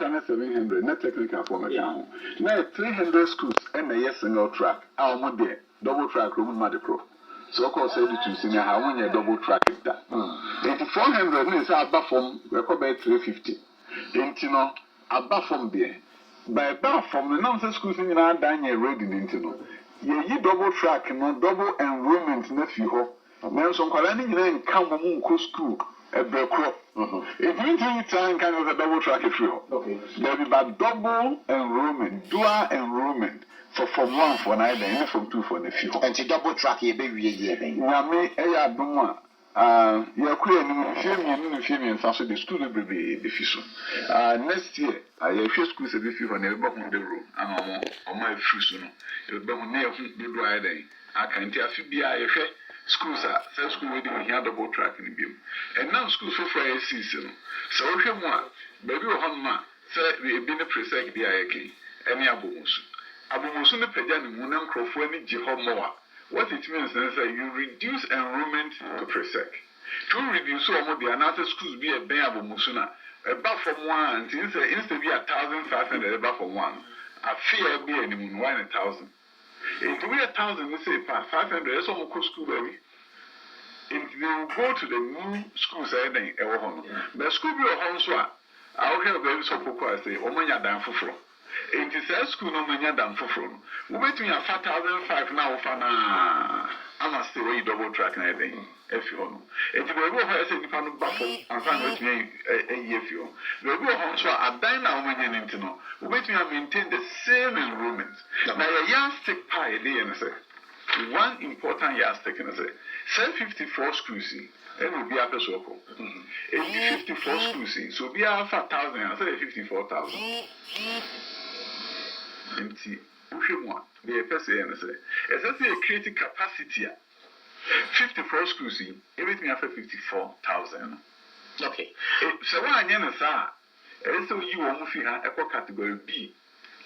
total 700, not technical form account. Now 300 schools and a yes single track. Our model double track room medical. So, of course, I did to senior how when you double track it. 400 is above from record by 350. Intino, above from there. By above from the nonsense schools in our Daniel reading intino. Ye double track, no double enrollment nephew. Nelson Colani then come on school at Berkro. If you think time kind of a double track if you there be but double enrollment, dual enrollment for from 1 for 9 and from 2 for the few. And to double track a baby year. Yame Eya Duma. You're clear in the so the school will be the fish. Next year, I have schools a bit for never bottom of the room. I'm on my fruit. You'll be near the dry day. I can't tell you. Schools are some school waiting here double track in the beam. And now schools for Friday season. So if you want, baby or Honma, say we have been a presec the IAK, any Abumus. Abumus the Pajan Munam Crofoni Jehomoa. What it means is that you reduce enrollment to presec. To reduce some of the another schools be a bear Abumusuna, above from 1, instead be 1,500 above from 1. A fear be any moon 1,000. If we 1,000, we say 500, that's almost school, baby. If they will go to the new school side, but school be a home swap. I'll hear baby so I say, oh, my damn for from. It is a school no many damn for from. We wait me at 4,500 now for now. I must stay away double track and everything. If you know, if you go ahead and find a buffalo and find with me a year, you will go home so I die now when you need to know. We wait me and maintain the same enrollment. Now, a yardstick pie, and say, one important yardstick, and say, 754 schools, it will be a circle. 54 schools, so be a 4,000, I say 54,000. Empty. Be a person, and say, essentially a creative capacity. 54 schools, everything after 54,000. Okay. So, one year, sir, so you almost have a category B.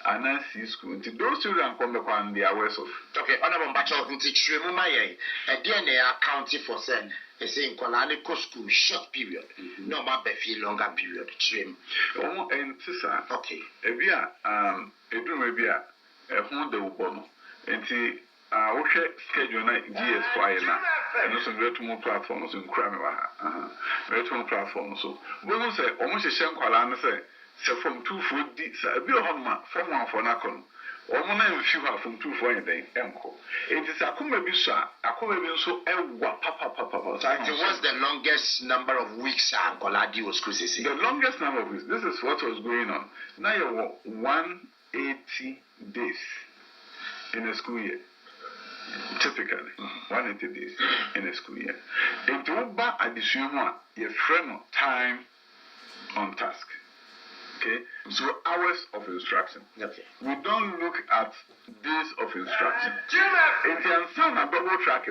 And I see school. Those children come back on the hours of. Okay, honorable Bachelor, into Tremumaya, a DNA accounting for sen, a saying Colanico school short period, no more be longer period. Trim. Oh, and Tissa, okay. A beer, a dream maybe a home de bono. And see, I schedule night GS quiet now. And also, retro platforms in Crammer. Retro platforms. So, we will say almost a sham Colana say. So from 2 for a bit from 1 for Nakon, or one and few from 2 for anything, Uncle. It is a Kumabisa, a Kumabiso, and what papa. So what's the longest number of weeks Coladi was cruising? The longest number of weeks, this is what was going on. Now you have 180 days in a school year. Typically, 180 days in a school year. In Toba, addition one, your friend time on task. Okay, so hours of instruction. Okay. We don't look at days of instruction. If you understand a double track,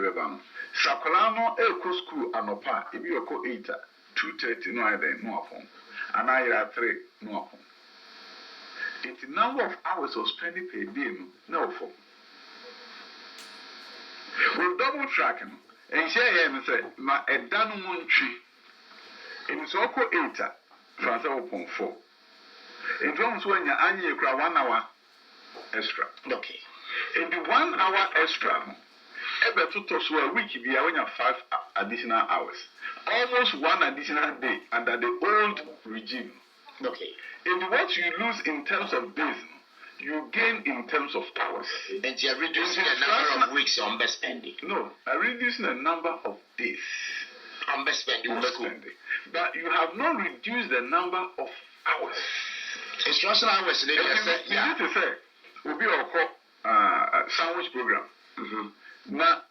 Sakolano, Eco School, Anopa, if you go 8, 2:30, no idea, no upon, and I at 3, no upon. It's the number of hours of spending per day, no for. With double tracking, and share and say, my a done one tree. It's also 8, transfer upon 4. In terms when you annual 1 hour extra. Okay. In the 1 hour extra, every 2 to a week, you have 5 additional hours. Almost 1 additional day under the old regime. Okay. In what you lose in terms of days, you gain in terms of hours. And you're reducing the number of weeks on best spending. No, I'm reducing the number of days. On best spending. But you have not reduced the number of hours. Instructional hours, you need to say, we'll be our sandwich program. Now,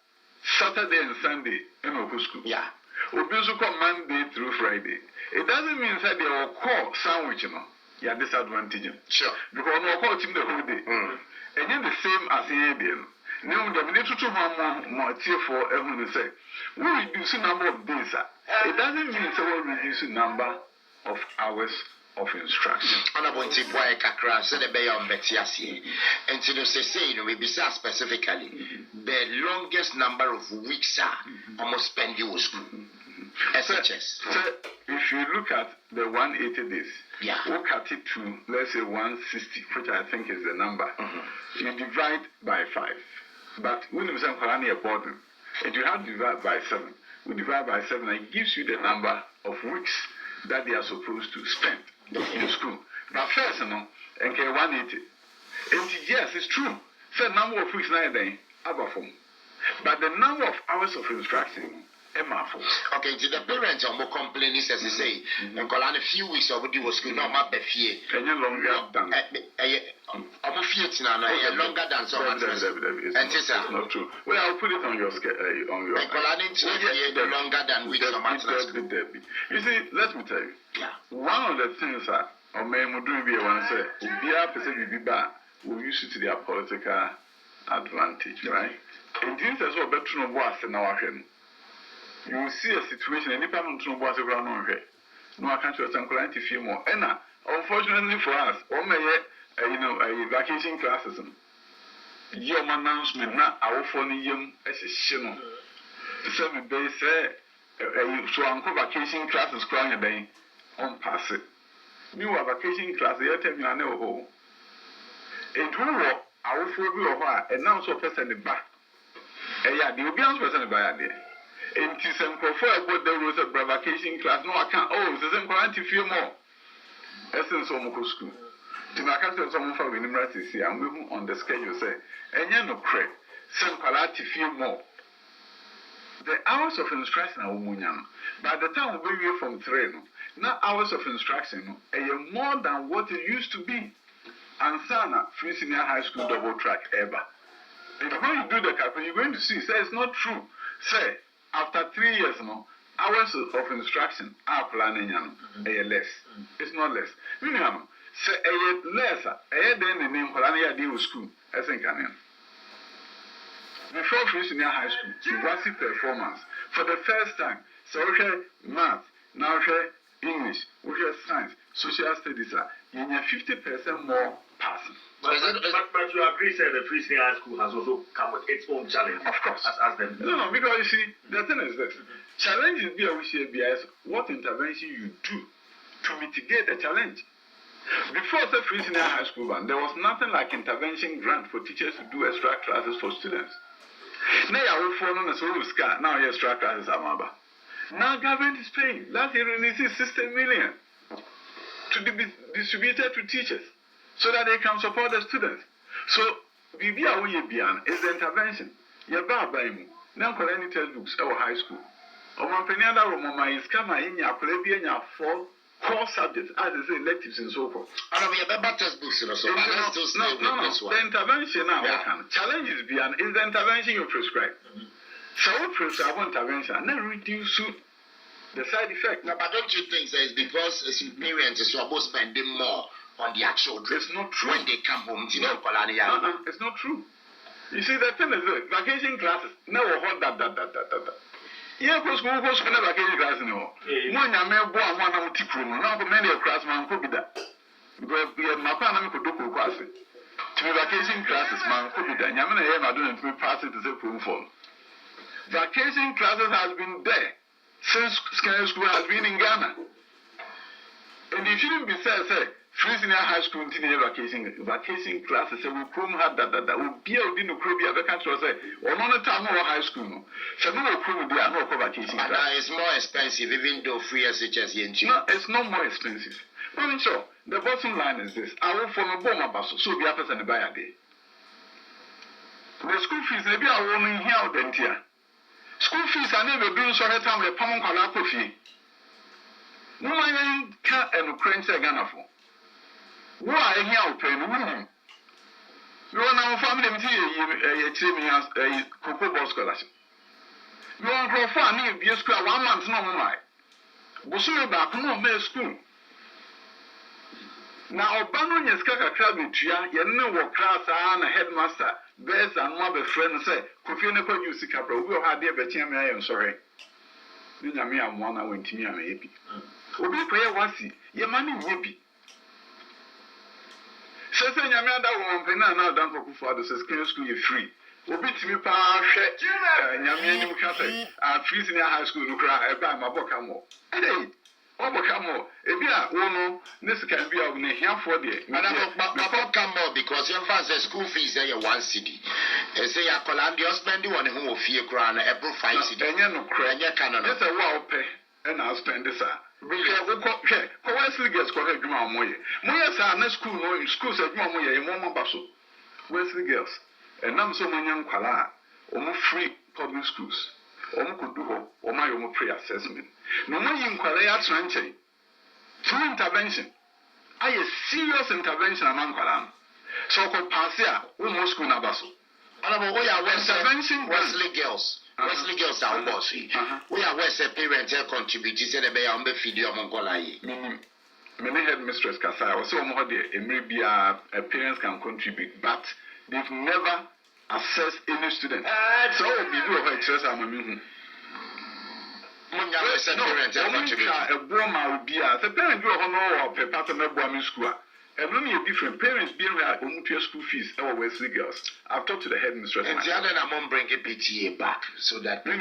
Saturday and Sunday in our school. Yeah. We'll be also called Monday through Friday. It doesn't mean that they will call sandwich, you know. You are disadvantaged. Sure. Because we will call team the whole day. And you're the same as the ABN. Now, the minute to more tier for everyone to say, we reduce the number of days. It doesn't mean that we'll reduce the number of hours of instruction. Honorable Boy Kakra said the Bay on Betiasi. And to say, we be specifically the longest number of weeks almost spend you school. SHS. So if you look at the 180 days, look at it to, let's say, 160, which I think is the number. You divide by 5. But when you say burden, if you have to divide by 7, we divide by 7, it gives you the number of weeks that they are supposed to spend in school. But first, 180. And yes, it's true. So number of weeks now then, but the number of hours of instruction. Okay, to the parents are more complaining, as they say, and call on a few weeks of the school, not my fear. Can you longer than longer than some others? And it's not true. Well, I'll put it on your longer than weeks of others. You see, let me tell you. One of the things that we use it to their political advantage, right? And this is what better was in our hand. You will see a situation, and if I don't know what's around on here, no, I can't just to feel more. And unfortunately for us, a vacation classes. Your announcement now, our phone young as a shino. So they say, so uncle vacation classes crying a day on pass it. New vacation class, they tell me I know. It will our phone or why, and now so person the back. Yeah, the Obians person by a day. And to some prefer what there was a vacation class. No, I can't. Oh, it's the same quality feel more. Essence of Moko school. To my country, someone from university, and we on the schedule say, and you know, crack, some quality feel more. The hours of instruction are Munyan. By the time we were from 3, now hours of instruction are more than what it used to be. And Sana, free senior high school double track ever. And when you do the calculation, you're going to see, say it's not true. Say, after 3 years, hours of instruction are planning less. It's not less. Say less. Then the name Polania deal with school. I think before finishing high school, you was performance for the first time. So math, now English, science, social studies are in 50% more passing. But you agree, sir, the free senior high school has also come with its own challenge. Of course. As them. No, because you see, the thing is this. Challenge is what intervention you do to mitigate the challenge. Before the free senior high school ban, there was nothing like intervention grant for teachers to do extra classes for students. Now you are following a sort of scar. Now your extra classes are maba. Now government is paying. Last year releases 16 million to be distributed to teachers, so that they can support the students. So, BBA is the intervention. Yaba Baimu, now collecting textbooks at high school. Omampeniada Romama is coming in your plebeian 4 core subjects, as they say, electives and so forth. I don't have better textbooks, so the intervention now challenge is beyond is the intervention you prescribe. So, prescribe intervention and then reduce the side effect. No, but don't you think that it's because parents are supposed to spend more on their children? It's not true. When they come home, it's not true. You see, the thing is, vacation classes never hold that. Yeah, because we go to vacation classes no. When you may go and one out room, now many of class man could be that. Because we have my partner could do class. To vacation classes, man could be that. Yamana Yama doing pass it to the form. Vacation classes has been there since school has been in Ghana. And it shouldn't be said, free senior high school continue vacation classes, we prom had that will be a dinner crowd, the country say, or on a time or high school. So no prom there, no vacation. It's more expensive, even though free SHS in China. No, it's not more expensive. Well, sure, the bottom line is this I will form a bomb bus, so be a person buy a day. The school fees, they be a woman here than here. School fees are never doing so every time we pump on our coffee. No man can't and crank a gun for. Why here pay the you are now family a cocoa ball scholarship. You are for fun, you school 1 month no more. Busuru back no may school. Now, Obano Yaskaka crowd with you know what class and a headmaster, bears and mother friend say, Kofina could use the cabra, we'll have dear Betty, I am sorry. Then I may have 1 hour to me, I'm happy. Obi prayer was your money will be. Says Yamada woman, now done for the school is free. obi timi pa hwe nyame nim ka say free senior high school no kra e ba maboka mo hey oboka mo e bi a wo no ne sika bi a ne hiafo de maboka mo because your fancy school fees say 1 cedi e say ya kola ndi spend one ho ofie kra na ebro 5 cedi enye no kra enye kan no say wo ope e na spend sa ko Wesley girls ko adwuma omoye moye sa na school no school sa adwuma omoye ye mo baso Wesley girls enam so mo nyam kwala omo free public schools omo kodu ho omo ayo mo pre assessment no mo yin kwala ya tran nchen through intervention aye serious intervention among kwala so ko pass ya wo mo school na baso Honorable, we are Wesley girls. Wesley girls are boss. We are Wesley parents contribute. Say the be on be feed your mongola yi. Many headmistress kasa. I was so more there. Maybe parents can contribute, but they've never assessed any student. So we do a stress. I'm a minimum. Munya Wesley parents contribute. A broma would be a parent do a honor or paper to boarding school. And only a different parents being their school fees our Wesley girls. I've talked to the headmistress. And the other I'm bring a PTA back so that you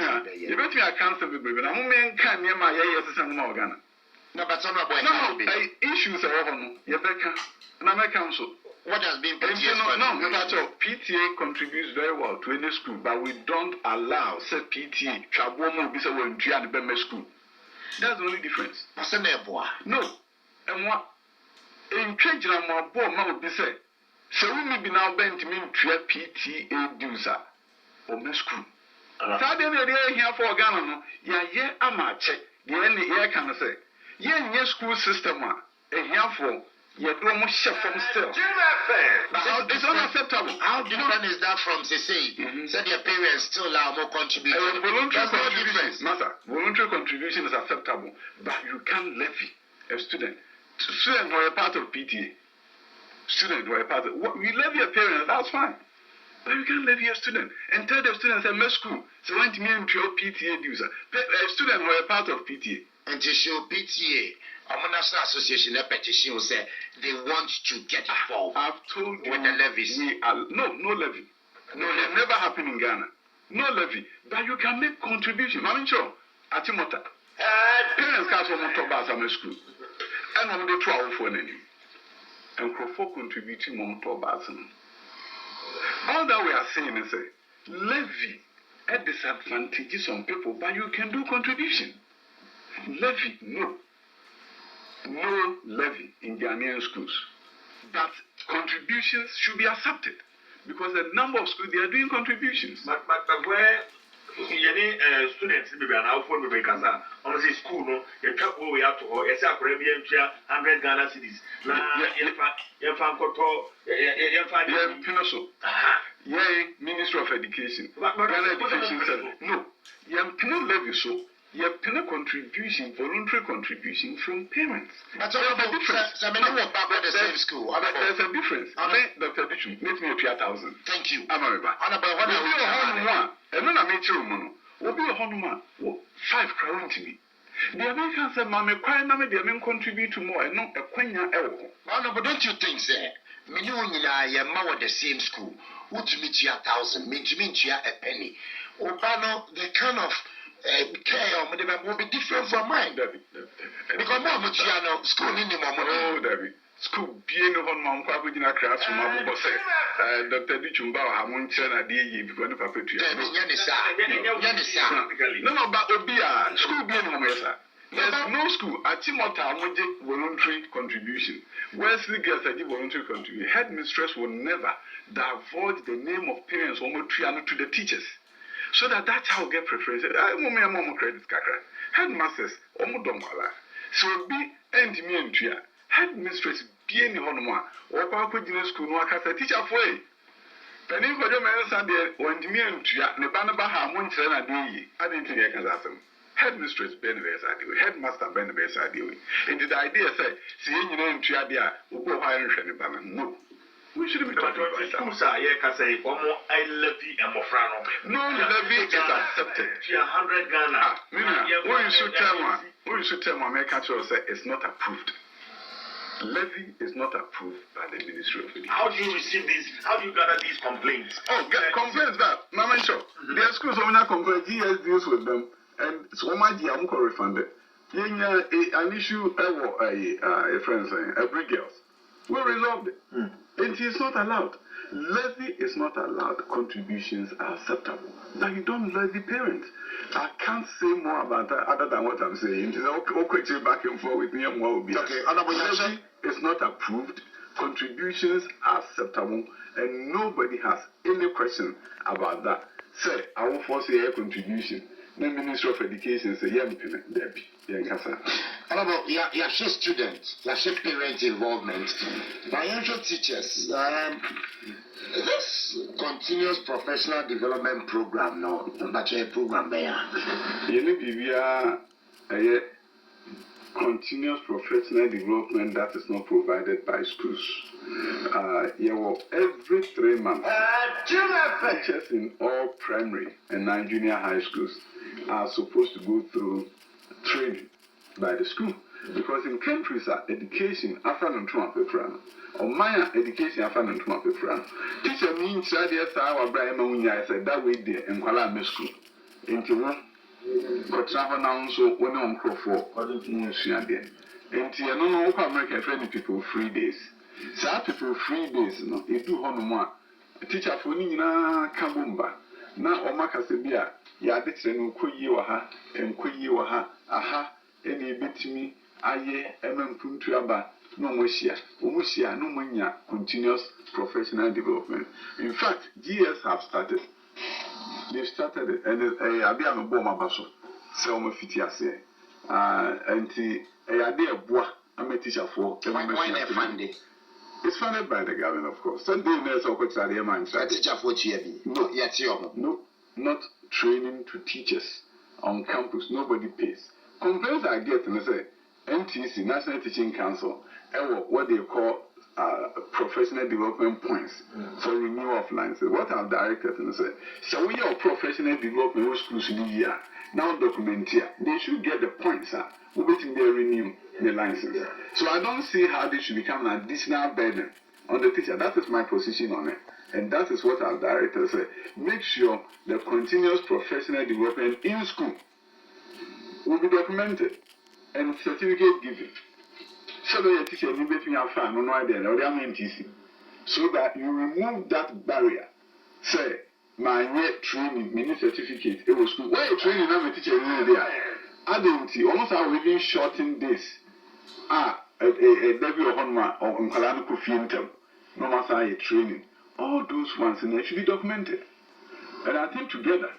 bet me I can't say baby, but I'm man can near my yes and Morgana. No, but some of issues are over. Yebeka, and I'm a council. What has been PTA contributes very well to any school, but we don't allow said PTA Chabomo be so when Triad Beme school. That's the only difference. No, and what? In Chajam, my boy, Mamma be said, so we may be now bent to mean PTA dues or my school. Saturday, here for Ghana, yeah, I'm a check. The end the can say, yeah, school system, here for. You don't want chef from still. It's unacceptable. How different is that from say said your parents still allow more contribution? Voluntary contribution, matter. Voluntary contribution is acceptable, but you can't levy a student. Students were a part of PTA. Students were a part of. We levy a parent, that's fine. But you can't levy a student and tell the students at my school. So when me into your PTA dues, students were a part of PTA. And to show PTA. National Association a petition will say they want to get involved. I've told you with the levies. No levy. No, it never happened in Ghana. No levy. But you can make contribution. I'm sure. Atimota. Parents can't from Motobas at my school. And on the 12 for any. And for contributing Motobas. All that we are saying is levy at disadvantages on people, but you can do contribution. Levy, no. No levy in Ghanaian schools, but contributions should be accepted because the number of schools they are doing contributions. But where any students maybe an outfall maybe Gaza, honestly school no, you can't go out to her. Yes, I could be 100 Ghana cities. Ministry of Education. Ghana Education said no. You levy so. You have a contribution, voluntary contribution from parents. But there's a difference. There's a difference. Dr. Adutwum, make me a 3,000. Thank you. I'm a Honuma, 5 crowns to me. The Americans said, Mamma, cry, Mamma, the men contribute to more and not a quenya elbow. No, but don't you think, sir? Me and I am the same school. Would you meet you 1,000? Mean to meet you a penny. Obano, the kind of care will be different from mine. Because Mama Chiano, school in the moment. Oh, Debbie. School being on Mount Quabina class from Abu Bosse. Dr. Dichumba, I won't tell a day because the puppet. No, but Obia, school being home. There's no school. At Timota, voluntary contribution. Wesley girls that give voluntary contribution. Headmistress will never divulge the name of parents or to the teachers. So that's how we get preference. I want my credit kakra. Headmasters, omudonkwala. So be end me and tia. Headmistress be any honoma. Or Papa Junior School no akasa teacher for a. Penny for the man Sunday when me and tia ne banabaha months and a day. I didn't think I can ask them. Headmistress benefits are doing, headmaster benefits are doing. And the idea said, seeing you know tia dia, who go higher and no. We shouldn't be talking about schools are here can say I levy and Mofrano. No levy is accepted. 100 Ghana. Who you should tell me, American say it's not approved. Levy is not approved by the Ministry of Education. How do you receive these? How do you gather these complaints? Oh, complaints that, Mama Show. Their schools are not complain, GS deals with them, and so much the Amuko refunded. An issue, a friend saying, every girls. We resolved it. It is not allowed. Levy is not allowed. Contributions are acceptable. Now you don't levy parents. I can't say more about that other than what I'm saying. It is okay back and forth with me and what will be. Okay, levy is not approved. Contributions are acceptable, and nobody has any question about that. Say, I will force a contribution. The Ministry of Education say, yeah, Debbie. How about your students, your parent involvement, financial teachers, this continuous professional development program, no, but a program there. You know, a continuous professional development that is not provided by schools. Every 3 months, teachers in all primary and junior high schools are supposed to go through training by the school. Because in countries education after or my education after teacher means our Brian said that way there in Kuala school. Into one, but now so when on for American training people 3 days. So people 3 days, no, you do honor teacher for Nina Kambumba. Now Omakasebia, Yaditren Kuyiwaha, and Kuyiwaha, aha, any bitimi, aye, Puntuaba, no Musia, Umusia, no Munya, continuous professional development. In fact, GS have started. They've started it, and Abiam Boma Basso, Selma Fitiase, and a idea bois, I'm a teacher for. Why they funded? It's funded by the government, of course. Sunday nurse or teacher for No, no, not training to teachers on campus. Nobody pays. Complaints I get, and I say, NTC, National Teaching Council, what they call professional development points for renewal of licenses. What I've directed, and I say, so we are professional development with schools in the year. Now document here. They should get the points, we waiting there renew the license. So I don't see how this should become an additional burden on the teacher. That is my position on it. And that is what our director said. Make sure the continuous professional development in school will be documented and certificate given. So that your teacher will be a fan on idea or the MTC. So that you remove that barrier. Say, my net training, mini certificate, it was school. Why are you training now, teacher? I don't see almost how we even shorten this. A debut of Honma or Unkalanico Fientum, no matter training. All those ones and they should be documented. And I think together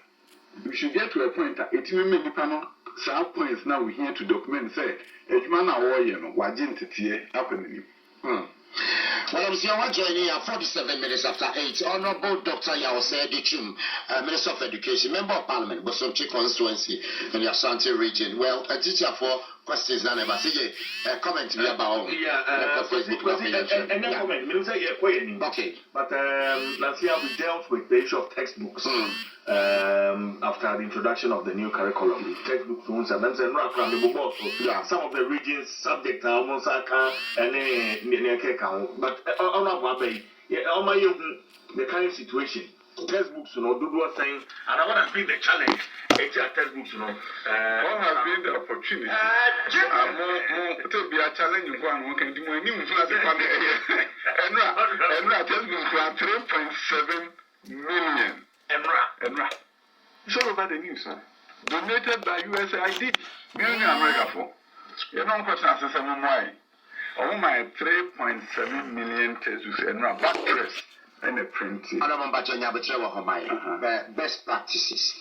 we should get to a point that it may make panel some points now we here to document say Ejumana Warrior, Wajin Titie happening. Well, I'm saying joining 47 minutes after 8. Honorable Dr. Osei Adutwum, Minister of Education, Member of Parliament, Bosomchi constituency in the Ashanti region. Well, a teacher for questions and never say comment to me about and then comment. Minister, okay. But last year we dealt with the issue of textbooks. After the introduction of the new curriculum, textbooks some of the regions subject are almost but the kind of situation, textbooks, do what thing, and what has been the challenge? Textbooks, what has been the opportunity? To be a challenge, one can do my new and textbooks are 3.7 million. Emra. It's all over the news, sir. Donated by USAID. Million America for. You don't question as a why. Oh my 3.7 million textbooks Emra backrest and a printing. Best practices.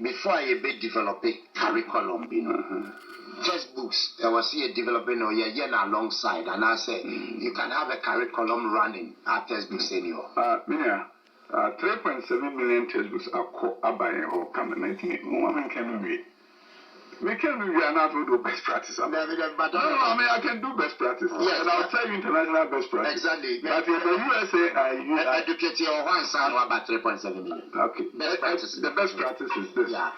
Before I be developing curriculum, textbooks, I was here developing alongside, and I say you can have a curriculum running at textbooks anymore. 3.7 million textbooks are buying or coming 19. Can we? We can do best practice. I can do best practice. Yes, and I'll tell you international best practice. Exactly. But in the USA, I educate your one son about 3.7 million. Okay. Best practice. The best practice is this. Yeah.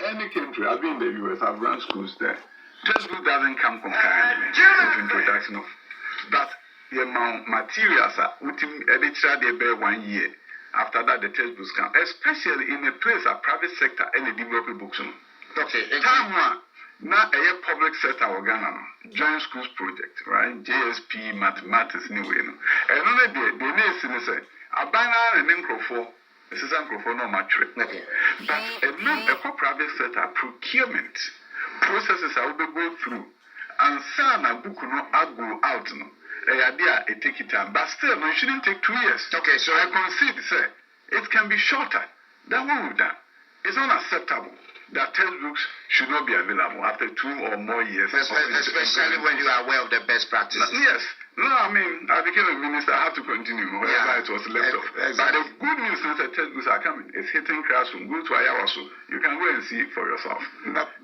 Any country, I've been in the US, I've run schools there. Textbook doesn't come concurrently with introduction of But the materials are edited 1 year. After that, the textbooks come, especially in a place, a private sector, and a developing books. Okay. Time now a public sector organ, joint schools project, right? JSP, mathematics, anyway. And only the next say, a banner and then this is no matter. But a private sector procurement processes I will go through, and some a book no go out no. It take it time, but still, no, it shouldn't take 2 years. Okay, so I concede, say, it can be shorter than what we've done. It's unacceptable that textbooks should not be available after 2 or more years. Especially when you are aware of the best practices. Yes. No, I mean, I became a minister, I have to continue wherever it was left off. Exactly. But the good news is that textbooks are coming. It's hitting classroom. Go to Ayawaso. You can go and see it for yourself.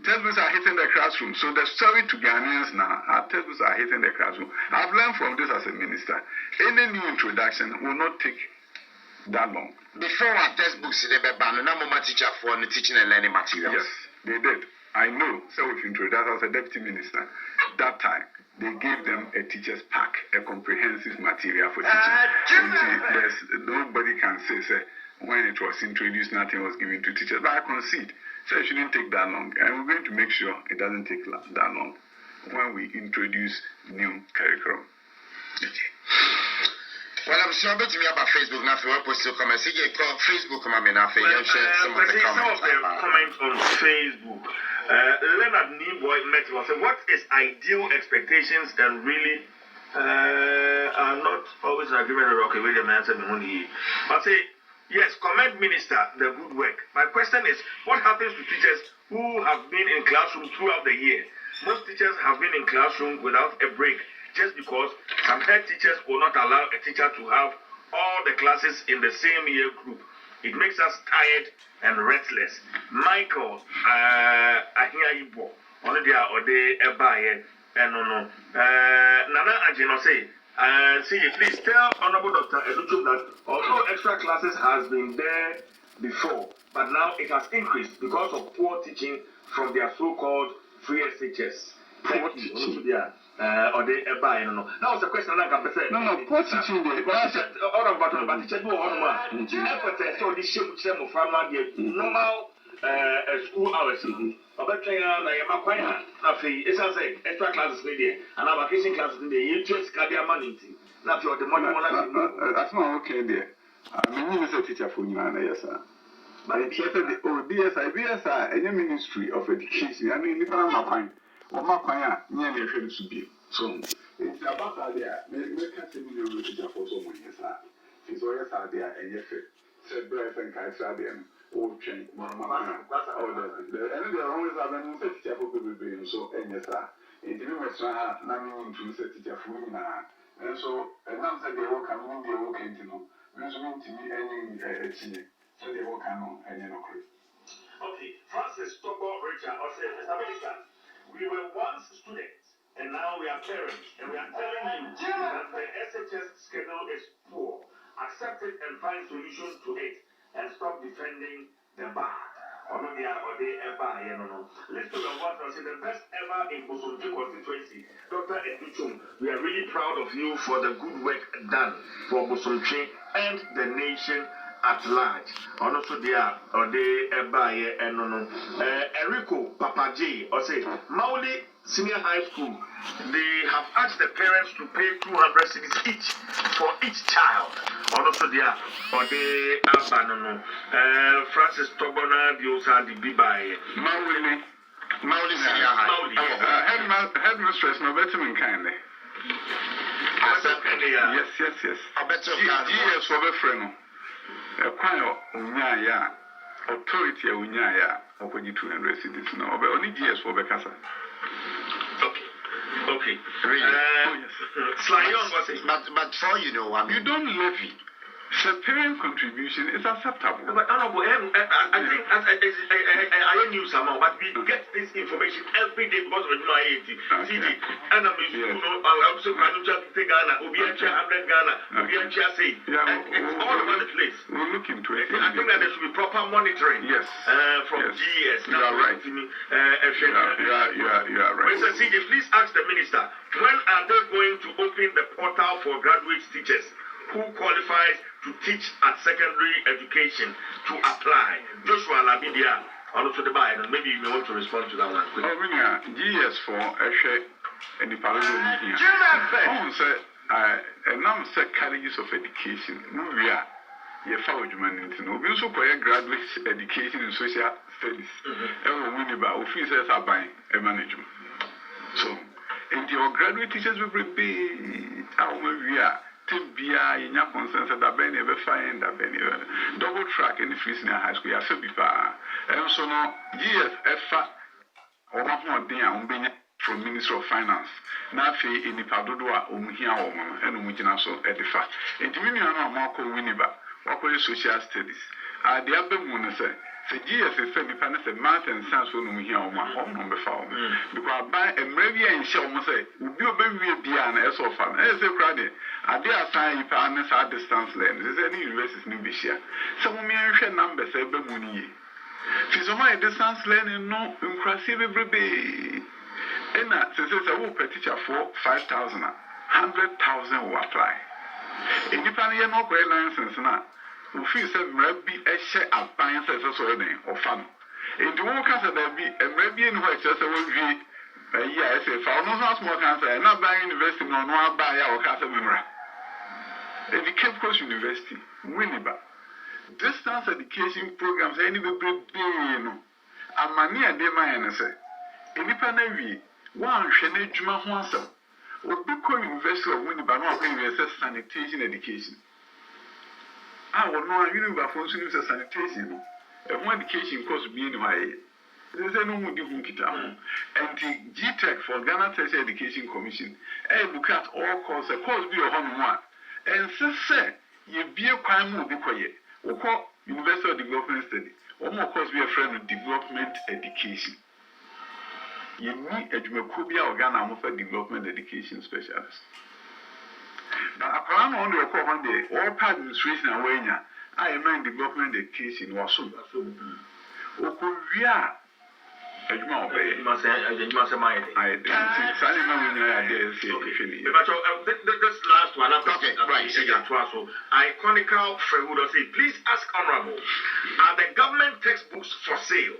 Textbooks are hitting the classroom. So the story to Ghanaians now, our textbooks are hitting the classroom. I've learned from this as a minister. Any new introduction will not take that long. Before our textbooks, they were banned. No more teacher for the teaching and learning materials. Yes, they did. I know. So with introduction as a deputy minister, that time, they gave them a teacher's pack, a comprehensive material for teaching. Nobody can say when it was introduced, nothing was given to teachers. But I concede. So it shouldn't take that long. And we're going to make sure it doesn't take that long when we introduce new curriculum. Okay. Well, I'm sure about me about Facebook now. If you want to come and see Facebook, I'm in some of the comments on Facebook. Leonard Neboy met us. What is ideal expectations that really are not always in agreement? Okay, wait a minute, but say yes, commend minister the good work. My question is, what happens to teachers who have been in classroom throughout the year? Most teachers have been in classroom without a break, just because some head teachers will not allow a teacher to have all the classes in the same year group. It makes us tired and restless. Michael, I hear you, boy. Only there or they buy no. Nana Ajino say, please tell Honorable Dr. Adutwum that although extra classes has been there before, but now it has increased because of poor teaching from their so-called free SHS. Poor teaching. Or they buy no. That was a question I can say. No, poor teaching. But teacher do on so this shame of family normal school hours. But it's extra classes and our vacation classes in the you just got their money. Not your the money. That's not okay there. I mean, you a teacher for you, yes, sir. But it's BSI, any ministry of education. I mean, if I'm not fine. My client, nearly a friend to be. So, it's about there. We can't see you teacher for so many years. It's always out there and yes, said breath and Kaiser them, old train, Mamma. And they're always having a teacher for people, so, and yes, sir. In the Western, nothing to set teacher for me now. And so, and now that they walk and when they walk into no, there's going to be any chili, so they walk on and you know. Okay, Francis Tobo Richard, Osei, Mr. Minister. We were once students, and now we are parents, and we are telling you that the SHS schedule is poor. Accept it and find solution to it, and stop defending the bad. Let's talk about the best ever in Bosonji constituency. Dr. Adutwum, we are really proud of you for the good work done for Bosonji and the nation at large. Also there or they buy Eriko Papa J or say Mauli Senior High School. They have asked the parents to pay 200 cedis each for each child. Also there or they Francis Tobona Diosa the Bibai Mauli Senior High. Headmistress no better than kindly. Yes. I bet you yes for the friend. A choir unyaya authority unyaya okoji 200 cedis no but only years for bekasa. Okay. Really? Yes. Slayon was it? But for you know, I mean, you don't levy So parent contribution is acceptable. But honorable, I think I knew somehow, but we get this information every day because of my CD. And I'm also going to take Ghana, Obiancha 100 Ghana, Obiancha say. It's all over the place. We'll look into it. I think that there should be proper monitoring. Yes. From GS. You are right. You are right. Mr. CJ, please ask the minister, when are they going to open the portal for graduate teachers who qualifies to teach at secondary education to apply? Joshua Labidia, also the buyer, and maybe you may want to respond to that one. GS for and the parliament here. And now colleges of education. We are your found humanity. We also call graduate education and social studies. And we officers are buying a management. So, and your graduate teachers will be our we are. Tibia in your consensus that Benny ever find that Benny double track in the free senior high school. I said before, and so now GSF or one day from Minister of Finance. Now, in the Padua, Umhia, and Umhina so edifa. And to me, I know Marco Winiba, what call social studies. The other one say. The GS is independent of math and science when we hear on my home number found. Because by a maybe and shall say, will be a baby beyond as of fun. As a credit, I dare assign you partners at distance learners. There's any universities in Bishia. Some mere numbers every money. Fisoma distance learning no impressive every day. And that says I will pay teacher for 5,000, 100,000 will apply. Independent no great license now. Who feels that maybe a share of appliances or fun. In the one case, there be a maybe in which just a will be yes, if I know how small cancer and not buying university, no, no, buy our casa member. If you Cape Coast University, Winneba, distance education programs, anyway, no. A mania de my answer. Independent, one Shane Juma Hansel, or Biko University of Winneba, no, sanitation education. I will know you about for sanitation. And one education course being high. There's no more different kita. And the GTEC for Ghana Tertiary Education Commission, look at all courses, a course be a home one. And say, you be a crime will be quiet. Or call University of Development Study, or more course be a friend of development education. You need a Jumacubia or Ghana for development education specialist. Now, a plan on the call one day, all part administration and way, I am development education was so. Okuria, a small bay. You must say, I didn't see this last one, okay, right. Iconical Frewood say, please ask Honorable, are the government textbooks for sale?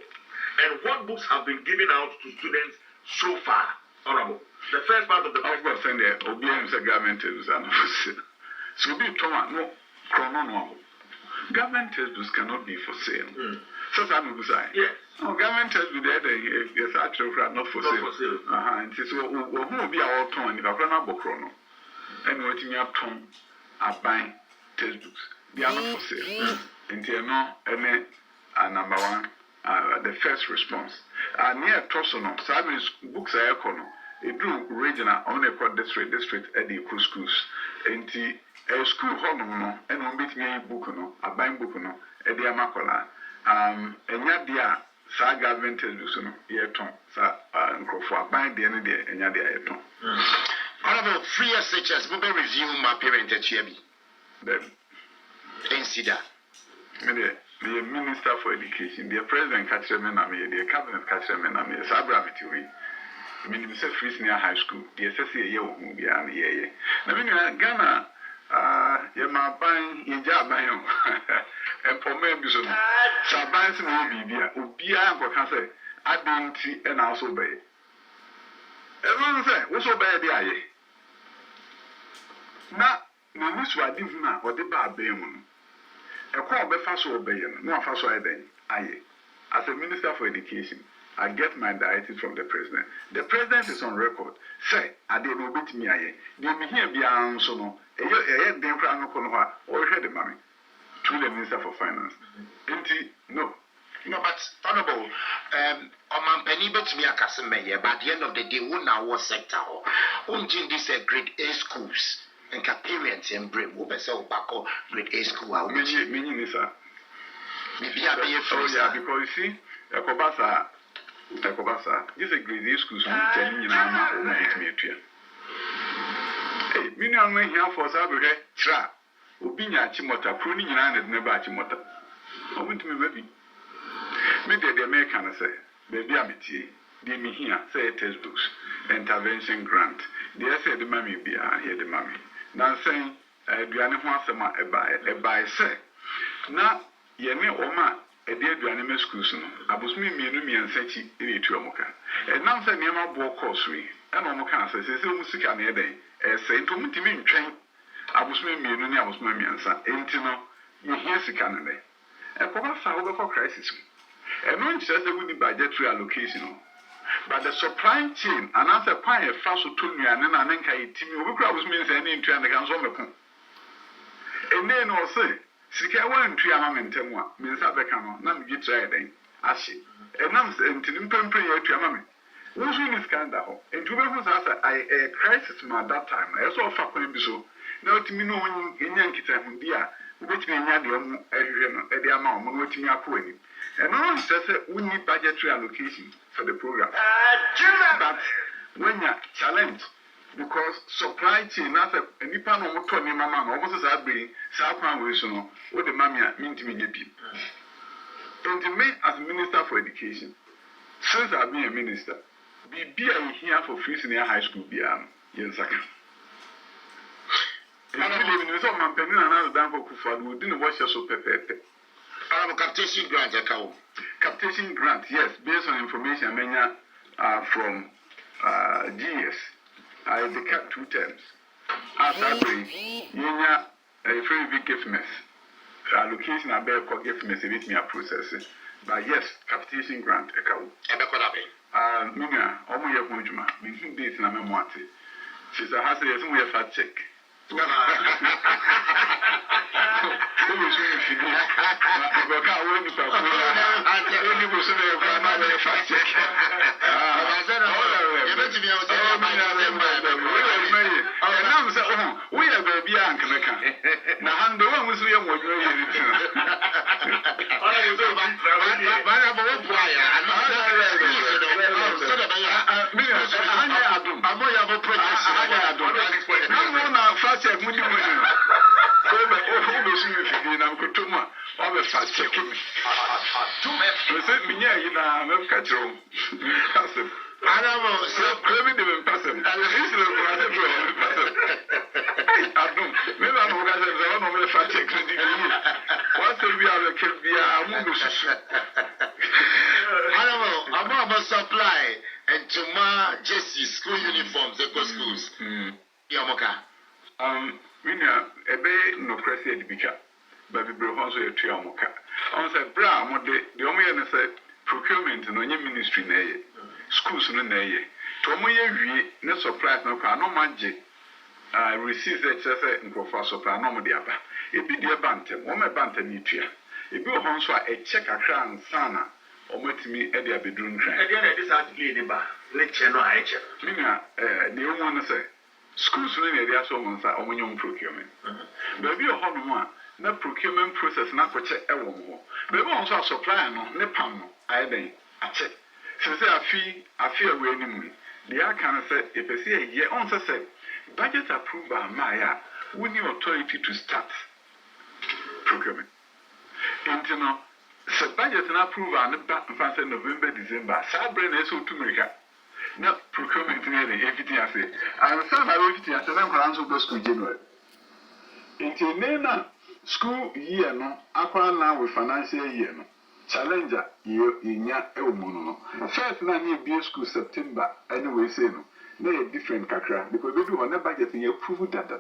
And what books have been given out to students so far? Honorable. The first part of the book send the obedience government is so be Thomas no chrono. Government textbooks cannot be for sale. So I'm going to say, yes. No, government textbooks is actually not for sale. And so who will be our tone if I run up chrono and waiting up tone are buying textbooks. They are not for sale. And you know, number one, the first response. Near Tosono, Sabbath books are econo. It drew regional on a district at the schools. And a school home and on beat me a book no, a buying book no, a dear Macola. And yet, dear, Sir government tells you, Yeton, Sir, and for buying the end there, and yet, Yeton. Honorable, free SHS, we will review my parent at Chiabi. Then, Insida. The Minister for Education, the President Catherine, the Cabinet Catherine, the Sabramity. I mean, it's a free senior high school. The SSA year will be an year. I mean, Ghana, you're my buying in Japan, and for me, Sabines will be a cancer. I don't see and also obey. Everyone say, what's obey the eye? Now, no, this was different, what the bar being. A call be fast obeying, no fast obeying. As a Minister for Education, I get my directive from the President. The President is on record. Say, I didn't obey me. They may hear beyond so no. Or head the money to the Minister for Finance. No. No, but Honorable, Oman Penny bet me a Casimir, but at the end of the day, one hour sector, until this grade A schools. nka parents embrace wo pese wo bako grade A school a wo menyi ni sa bibia be ye free yeah because you see ekobasa this a grade A school so mutani nyina ma o ma etimi etua minu anu ehia for sa behwe tra obi nya achimota pro ni nyina na de ba achimota o mutimi baby me de American na say baby ametie de mi hia say textbooks intervention grant de say de mami bia here de mami na say aduane ho asema eba say na ye ne oma ede aduane me schools no abosumi mienu miensachi ene etu omoka nam say niam abo course wi ena omoka say mu sika na eden say nto mutimi ntwen abosumi mienu ne abosumi miensa enti no ye hia sika na de ekoba sa wo be crisis eno nche say we need budgetary allocation no but the supply chain and as a pie fast to nuane na nka yetimi obi kura abosumi say ne ntua ne kan so meko ene no say sika wa ntua ma mentemu a me nsa beka no na me gitra eden ahye enam se ntinim pempem ya atua ma me wo so ni skanda ho entu be hu sa a crisis ma that time e so fa kwan bi so na otimi no nya nkita hu di a obetimi nya de mu ehwe no e de ama o mo otimi akọ ani eno nse se we need budgetary allocation for the program but when you challenge because supply chain na say enipa no moto ni mama no omo say abiri sa kwan we so no wo de mamia mintimi nyebi and me as minister for education since I've been a minister be here for free senior high school bia yensaka and we live in so man penin na dan for kufadu we didn't watch so pepepe capitation grant account capitation grant yes based on information menya from GS I decap 2 terms. As I bring, Yenya a very big giftness. Allocation I bear called giftness with me a process. But yes, capitation grant a cow. Mina, almost your mujuma, meaning this in a memoati. She's a hazard as we have fat check. Who is we are baby and Kameka. Now, I'm the one who's here. What you're supply and tomorrow Jesse school uniforms, eco schools. Yamoka. No crazy at the beach, but we bring also a Tiamoka. On the brown, the only say procurement and on your ministry, nay, schools no nay. Tomoye, no surprise, no car, no magic. I receive that say for supply, no modiaba. It be dear bantam, one my bantam nitria. It be also a check a crown, sana. Or met me at their bedroom. Again, this article, the bar, lecture no I check. Mina, the only one say. Schools in the area so on your procurement. Baby, a hot one, no procurement process, not for check a woman. Baby, also supply no, ne pam, I think, a check. Since I fear we anyway. The I can say, if I see a year on say, budget approved by Maya, we need authority to start procurement. And you know, so budget and approve and the back in November, December, Sabrina is so to make up. No procurement nearly everything I say. I'm some everything I said, I'm going to go school January. Until Nena school year, no, I now with financial year, no. Challenger, you in ya elmono. First, na near B school September, anyway, say no. No, different kakra, because we do on a budget and you approve that.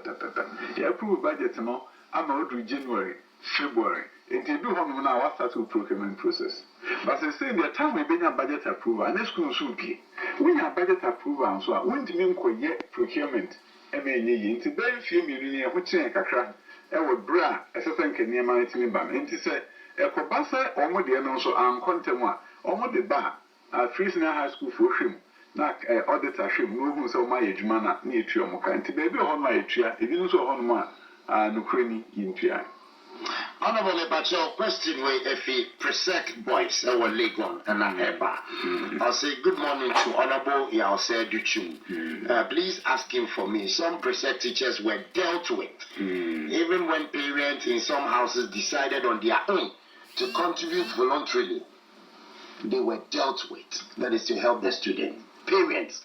You approve budget, no, I'm out to January, February. It do on now start to procurement process. But they say the time we bring a budget approval, and the school should be. We have budget approval, and so I won't mean yet procurement. I mean, into very few million, which is a crack. I would bra, a certain Kenyan management ban. And to say, a cobasa, almost the also, I'm content one, almost the bar, a free senior high school for him. na auditor hwem no hu sɛ ɔma yɛ adwuma na ne etua mo ka nti baby hɔ no a etua ebi nso hɔ no a nokure ni yintua. Honorable Bacho, question where if he Presec boys were Legon and Eba. I'll say good morning to Honorable Osei Adutwum. Please ask him for me. Some Presec teachers were dealt with. Even when parents in some houses decided on their own to contribute voluntarily, they were dealt with. That is to help the student. Parents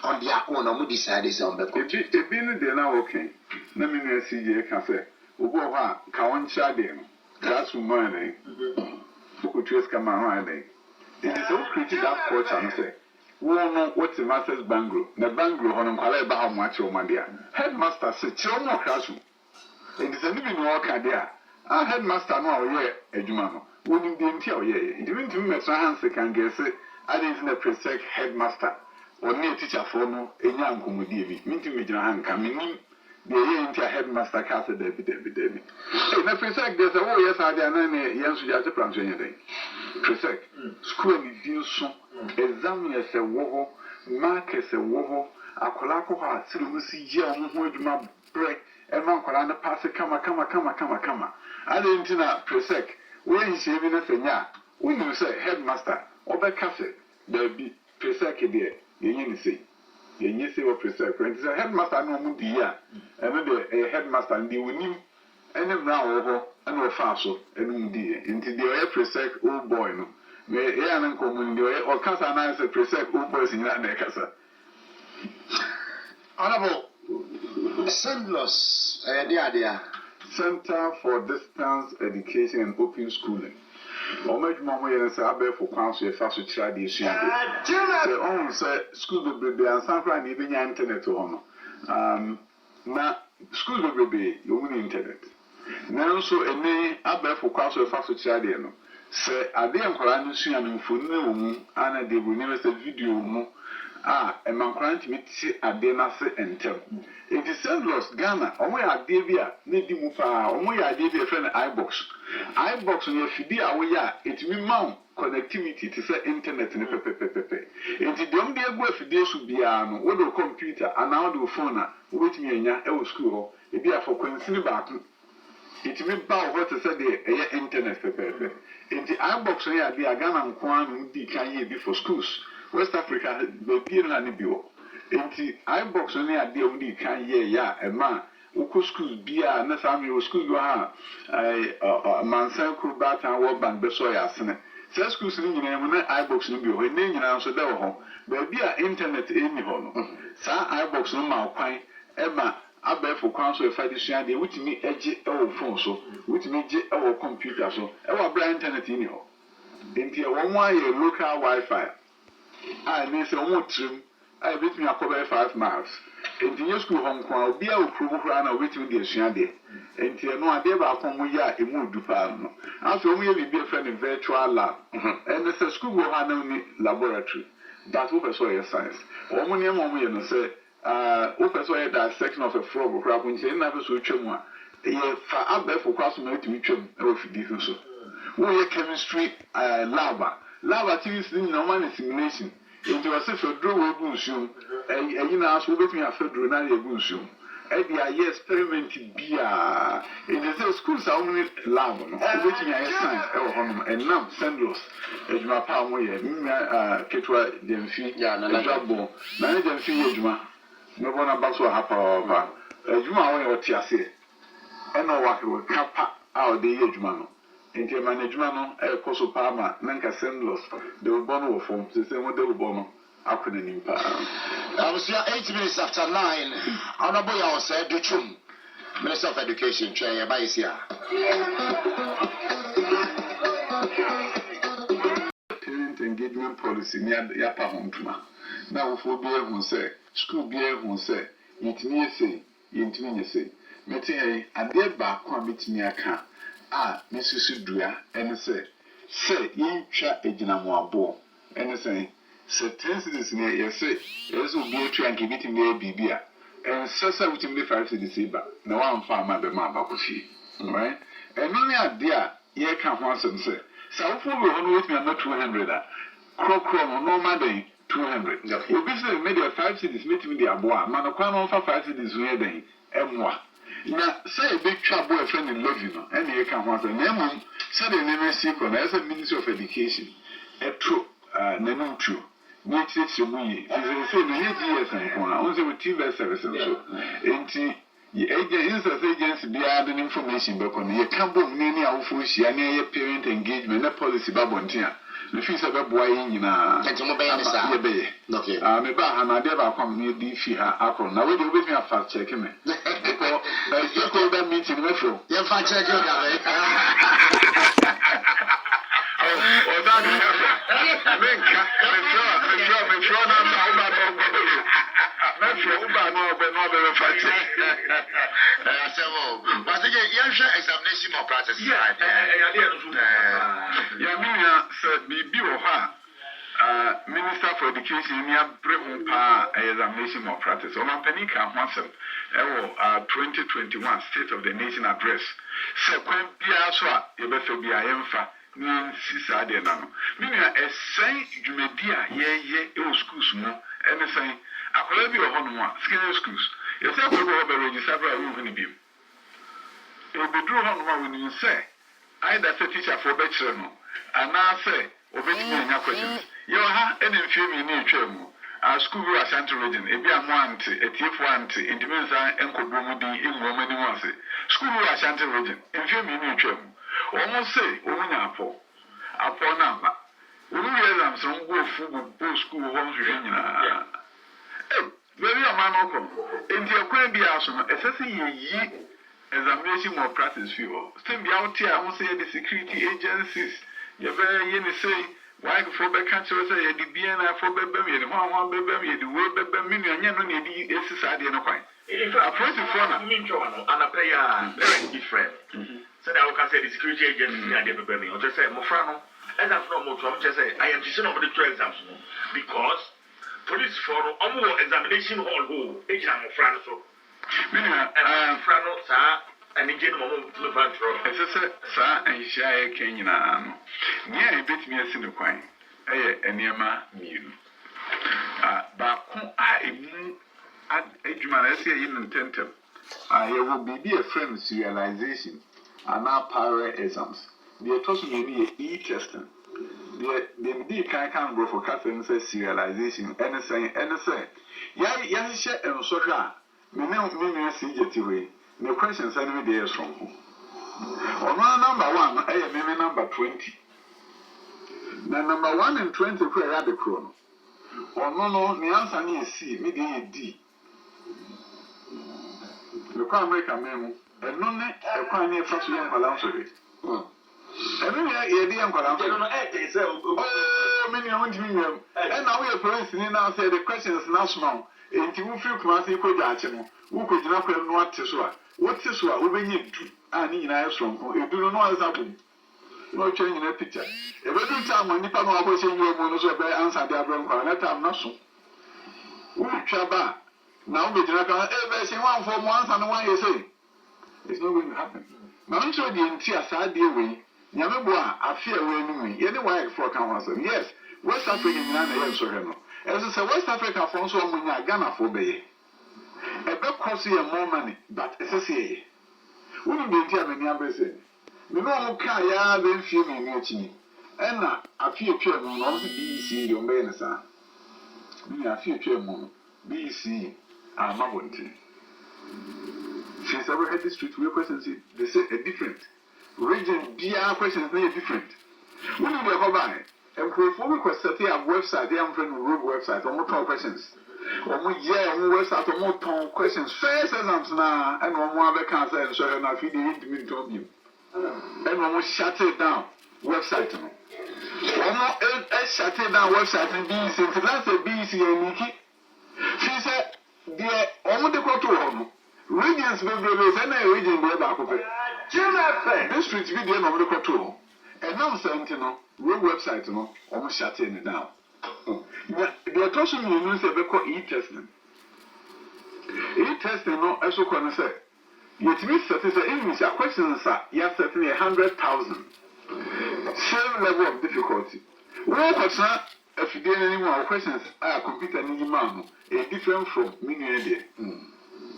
on their own, decided on the country. If you did not okay, let me see you can say. Ugoha kawan chade no that's woman who choose come around it is so created that culture and say we know what's the master's bangro na bangro hono kwala ba ha mo ache o madia headmaster say che mo classroom it is any no work there headmaster no oye adwuma no woni dem ti oye it mean to me so hands can get say I didn't the Presec headmaster or near teacher for no enya nkomodi bi mean to me jina hanka menim the year headmaster castle David. Hey, na Presec there's a yes I did and yes just a plantation day. Presec school ni din so exam yes a wo mark yes a wo akola ko ha siri musi je o ho adwuma bre e man kola na pass kama I didn't na Presec when she be na fanya we know say headmaster obekase David Presec there yen ni say yenye say what Presec and say headmaster no mu di ya and the headmaster ndi wonim ene bra wo ho and wo fa so ene mu di nti the Presec old boy no me ya na nkomu ndi o kasa na say Presec old boy sin na kasa. Honorable Sendlos Center for Distance Education and Open Schooling. Omejuma mo yene say abefo kwan so e fa so kira de esu ade. Say on say school bebe ansan kra na e benya internet ho no. Na school bebe yo woni internet. Na nso ene abefo kwan so e fa so kira de no. Say ade enkora no sua no mfoni na wo mu ana de bu ni say video mu emankora ntimi ti ade na se entem. It is Sendlos Ghana omo ya ade bi a na di mu fa omo ya ade bi e friend iBox on your fidi awe ya etimi mount connectivity to say internet ne pepepepepe. Enti dem de egu afidi so bia no wo do computer and now do phone a wo betimi anya e wo school ho e bia for kwansini ba ko etimi ba wo to say de internet pepepe. Enti iBox on ya de Ghana nko anu di kan ye bi for schools West Africa be bi na ne bi wo. Enti iBox on ya de odi kan ye ya e ma uko schools bia na sami wo school go ha mansan ku bata wo ban be so ya sene se schools ni nyina mu na iBox no bi ho ne nyina so de ho ba bia internet eni ho no sa iBox no ma kwan e ma abefo kwan so e fa disua de wutimi age e wo phone so wutimi je e wo computer so e wo bra internet ni ho enti e wo nwa ye local wifi ne se wo trim I bet me a cover 5 miles. And the school home crowd be out from Ukraine waiting the Sunday. And you know, I never come we are a mood to palm. After we be a friend in virtual lab. And the school will have no laboratory. That's what I saw your science. Omni moment and say, Open so that section of a frog crab when you never switch one. Ye for up there for cross me to meet you or if you do so. We chemistry lava. Lava things in normal simulation. Into a self draw a boonsum, and you know, so let me have federal a boonsum. And the year experimented beer. In the schools are only lab, waiting a sign, and now Sendlos, as my palm way, Ketra Demfi, and Jabo, Manager Fiajma, no one about so happy over, as you are what you say. And no what will cap out the Yajmano. Into management no koso palma nanka Sendlos de bono form se se mo de bono akuna nimpa. I was here 8 minutes after 9. Honorable Osei Adutwum, Minister of Education, Chair Baisia. Parent engagement policy ni ya pa hontuma. Na wo fo bi ehun se school bi ehun se yitimi ese yintimi nyese. Meti hey ade ba ko ametimi aka Mrs. Dua, and say, you chat a ginamo, and say, tenses near your say, as will be a train to meet me a bibia, and Sessa with him the 5 cities, but no one found my mamma was she, right? And only idea, ye can't once and say, so for we on with me, I'm not 200. Crow, no matter 200. Obviously, maybe 5 cities meet with the Aboa. Manokwan for 5 cities where they emwa. Now, say a big trouble boyfriend in Lovino, and you can want a name, say the name is secret as a Minister of Education. A true, Nenum true. Next, it's a me. As I say, the years and one, also with TV service and so. And the agents be adding information, but on the Cambo, many of which you are parent engagement, a policy babontia. The fees of a boy in a okay. Maybe I never come near the Fiha Apple. Now, we do with me a fact checking me. You call that meeting metro. You're fact checking. Oh, that examination of process. Minister for Education, you bring examination of practice. On Panica, once 2021 State of the Nation Address. So, when Biaswa, you better be a emfa. Sisa de nano. Minya essay jumedia ye schools mo anything. Akola bi ohonwa skin schools. You say we go register for we ni bi. E be dru honwa when you say either say teacher for bachelor no and now say obetimi nya questions. You ha any film ni twam. A school we Ashanti region e bi amoante etiefo ante indimensa enkodromu di enwoma ni mo ase. School we Ashanti region en film ni twam. Almost say, Apo number. We realize some go food school homes. Very a man come. And the acquaint be awesome. Assessing ye examination more practice fuel. Still be out here, I won't say the security agencies. You're very yen say, why for back country say the BNI for baby, the one baby, the way baby million, you know, the society and a quite. If I approach the phone, and a player very different. So I can say the security agency and the baby, or just say Mofrano, and that's not more to just say I am teaching over the 2 exams because police for more examination hall who exam Mofrano so. Frano, sir, and again, Momo to the front row. As I said, sir, and Shire Kenyan, near a bit me a single coin, a near my meal. But I knew at Edgeman, I say in Tentem, I will be a friend's realization. And now para exams. They are talking about e-testing. They can't go for Catherine says serialization. Anything. Yes, share and social. Me see it way. The questions anyway they are from who. On number 1, I am number 20. Now number 1 and 20 where are the chrono. No, the answer is C, maybe D. You can't make a memo. And no net, a pioneer first young Malansory. Every year, the young Malansory. Oh, many want me. And now we are police now say the question is now small. And you feel classy could judge him. Who could not know what to swear? What to swear? We need to. And in our strong. You do not know what's happening. No change in a picture. Every time when you come up with your monos or bear answer their brain, that I'm not so. We travel. Now we drag on every one for once and one you say. It's not going to happen. Now, I'm sure the entire side deal with Yamabua, I fear when we anyway for council. Yes, West African Yana Soreno. As I say, West Africa for so many Ghana for Bay. A bit cost you more money, but it's a say. Wouldn't be telling me, I'm saying. The no Kaya then fuming watching. And now, a few chairman on the BC, your Benessa. A few chairman, BC, I'm not wanting. Since I had this street, we questions they say a different region. DR questions they are different. When you go by, and before we question a website, they are from road website or more questions. Or more website or more questions. First exams now, and one more other cancer and so on. If you didn't talk you, and one more shut it down website. One more shut it down website and BC. That's a BC and Nikki. She said, "Dear, almost the quarter." Regions will be a region where back of it. This street video of the control. And now Santino, real website, almost shutting it down. They are talking you say they call e-testing. E-testing, no, as you can say. Yet, me certain English questions are yes, certainly 100,000. Same level of difficulty. Well, if you didn't any more questions, computer any man, a different from many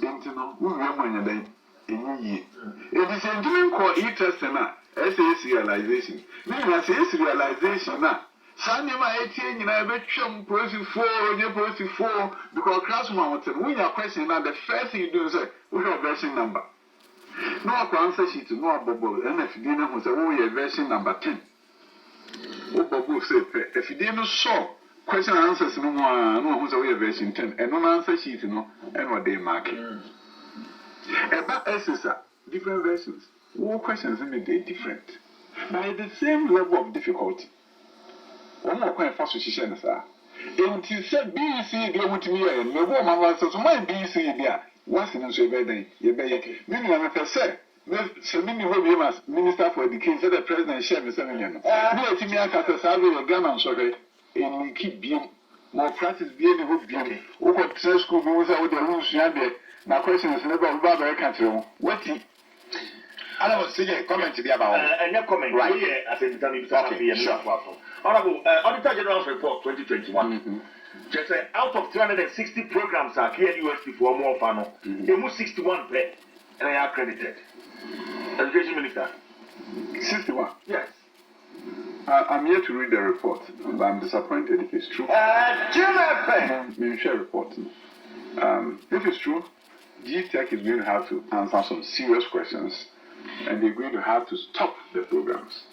Intino, who remember them in ye. It is a dream called e-testing, SAS realization. Meaning, SAS realization now. Sanima 18 in a veteran person 4, your person 4, because classroom wanted when your question now, the first thing you do is say, we have version number. No answer sheet, no bubble, and if you didn't know, oh, version number 10. What bubble say, if you didn't saw question answers, no one, no, who's away version 10, and no answer sheet, no, and what they mark. About SSR, different versions. All questions in the day different. By the same level of difficulty. One more point for association, sir. And to say BC, they want me, and no woman says, my BC there. Once in a survey, you bay. Meaning, I'm a say, many will Minister for Education, said the President Shem is 7 million. No, to me, I can't say, a gun and survey, and we keep being more practice being a good beauty. Over school moves out with the rules, now, question is never about the country. What? I don't see a comment to be about. And your comment, right? I think it's Honorable Auditor General's Report 2021. Just out of 260 programs are here USP for more panel. They move 61 play and they are accredited. Education Minister. 61? Yes. I'm here to read the report, but I'm disappointed if it's true. Maybe share report. If it's true, GTech is going to have to answer some serious questions, and they're going to have to stop the programs.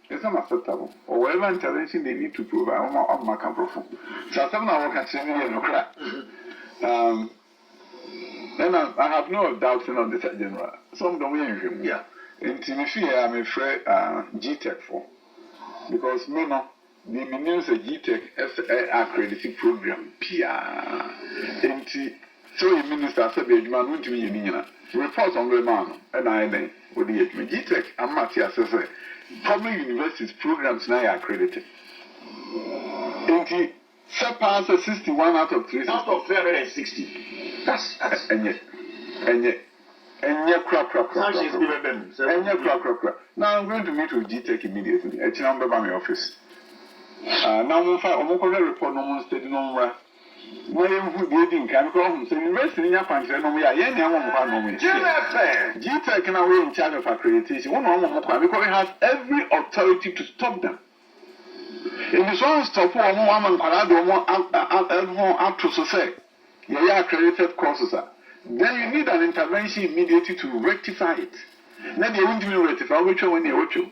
It's not acceptable. Or whatever intervention they need to provide, I'm not comfortable. So I'm not working and I have no doubt in on this general. Some don't hear. Yeah. In Timothy, I'm afraid GTech for. Because the means a GTech as an accredited program. So the minister said, man, went to me, report on the man, and I then with the GTech and Matthias says, public universities programs now are accredited. And surpass 61 out of 360. Out of 360. That's and yet, crap. Now I'm going to meet with GTech immediately. It's number by my office. Now we'll find a report no one study no where who didn't come from, so investing in your country, no, we are young, GTech can away in charge of accreditation. One because we have every authority to stop them. In this one, stop one woman, up to say, yeah, accredited courses. Then you need an intervention immediately to rectify it. Then they won't even rectify which one when they watch you.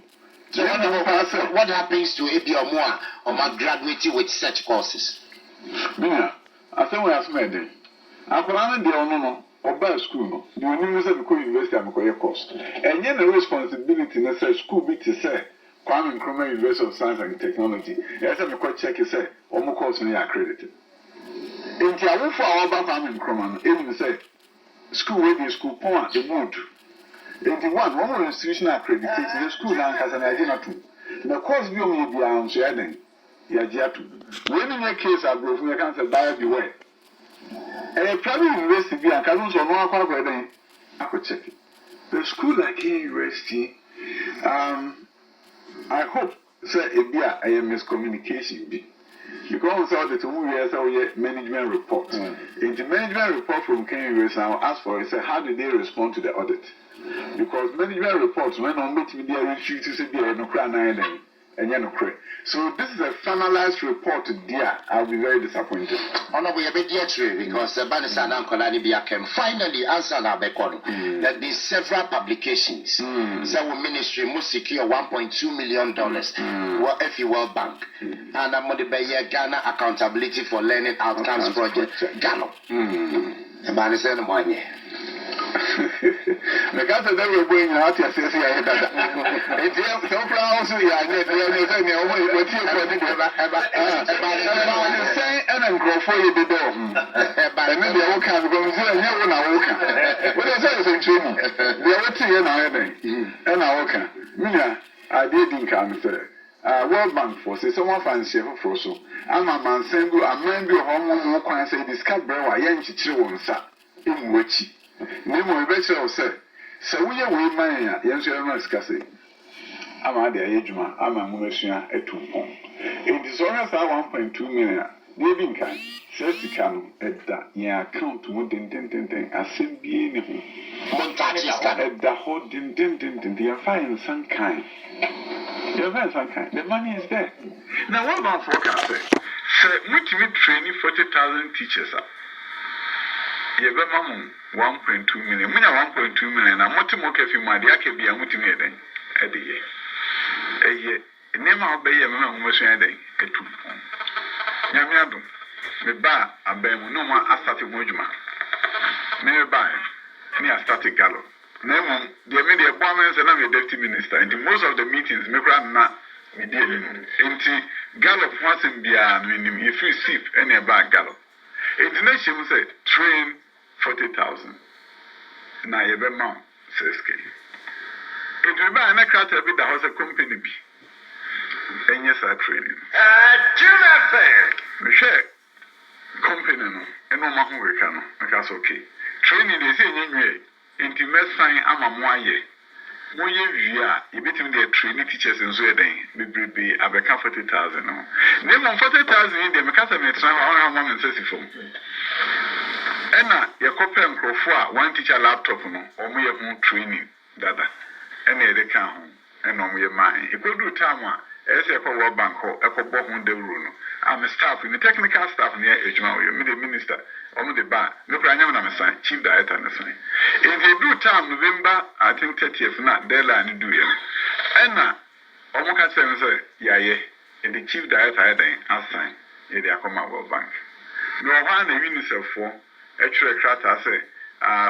So what happens to if you are more graduating with such courses? I think we have made it. I can't do no or by school. You need to go university and go course. And yet the responsibility in the school be to say, Kwame Nkrumah University of Science and Technology. Yes, I'm going to check it say, or course we are accredited. In Tiawu for our Kwame Nkrumah, even say, school where school point the mood. In the one institution accreditation, the school now has an idea to. The course view may be on sharing. When in your case, I broke your cancer by the way. A private university, I can't also know how I could check it. The school like university, I hope, sir, it be a miscommunication. Because all the 2 years, our management report. In the management report from Kenya University, I'll ask for it, say, how did they respond to the audit? Because management reports, when on meet media, refuse to say, no cry, and you know, so this is a finalized report dear. I'll be very disappointed. Honorable Yabediatri, because the Banisa and Kolani can finally answer our beacon that these several publications, so ministry must secure $1.2 million if you World Bank and I'm going to be Ghana Accountability for Learning Outcomes Project Ghana. The Banisa and Moine. The cat that we're going out here says, I had that. It's so proud to you. I get what you for the say, and I'm going for you the door. And then they all come because you're not walking. What is that? Training. They are waiting in our head. And I walk. Mina, I didn't come, sir. World Bank for say someone fancy for so. I'm a man saying, I'm going to be home more quiet. Say, discover why young children, sir. In which. Nemo better say, so we are way man, yes, you are not scarcely. ama de ayejuma ama ngumesua etumpon enti so nya sa 1.2 million de bi nkan sika no eda ya account mu den asem bie ne ho montage scan eda ho den the fine san kind the money is there now what about forecast say mutimi training 40,000 teachers up ye be mamu 1.2 million munya 1.2 million na motimo kafi ma de akebia mutimi eden ede ye nema obeye mema ngumesua eden etu nyame adom me ba abemu no ma asate mo adwuma me ba ni astate galo na mo de me de bo amen se na me deputy minister and most of the meetings me kra na me de enti galo kwasem bia no nim if you see any ba galo international say train 40,000 na ye be ma seske it be na krata bi da house company bi enye sa training me share company no eno ma ho weka no because okay training dey say nyenwe enti mesan ama mo aye mo ye wia e bitim dey training teachers nso eden bebrebe abeka 40,000 no ne mo 40,000 in dey me kasa me tran wa ma me sesi fom ena ye kopem krofo a one teacher laptop no omo ye ho training dada ena ye de kan ho ena omo ye man e kodu time a ese ko World Bank ho e ko bo ho de wuro no am staff in the technical staff near ejuma we the minister omo the ba me kra nyam na me sign chief director na sign in the do time November I think 30th na deadline do ye ena omo ka say yaye in the chief director then assign ye dey akoma World Bank no one na UNICEF for actually krata say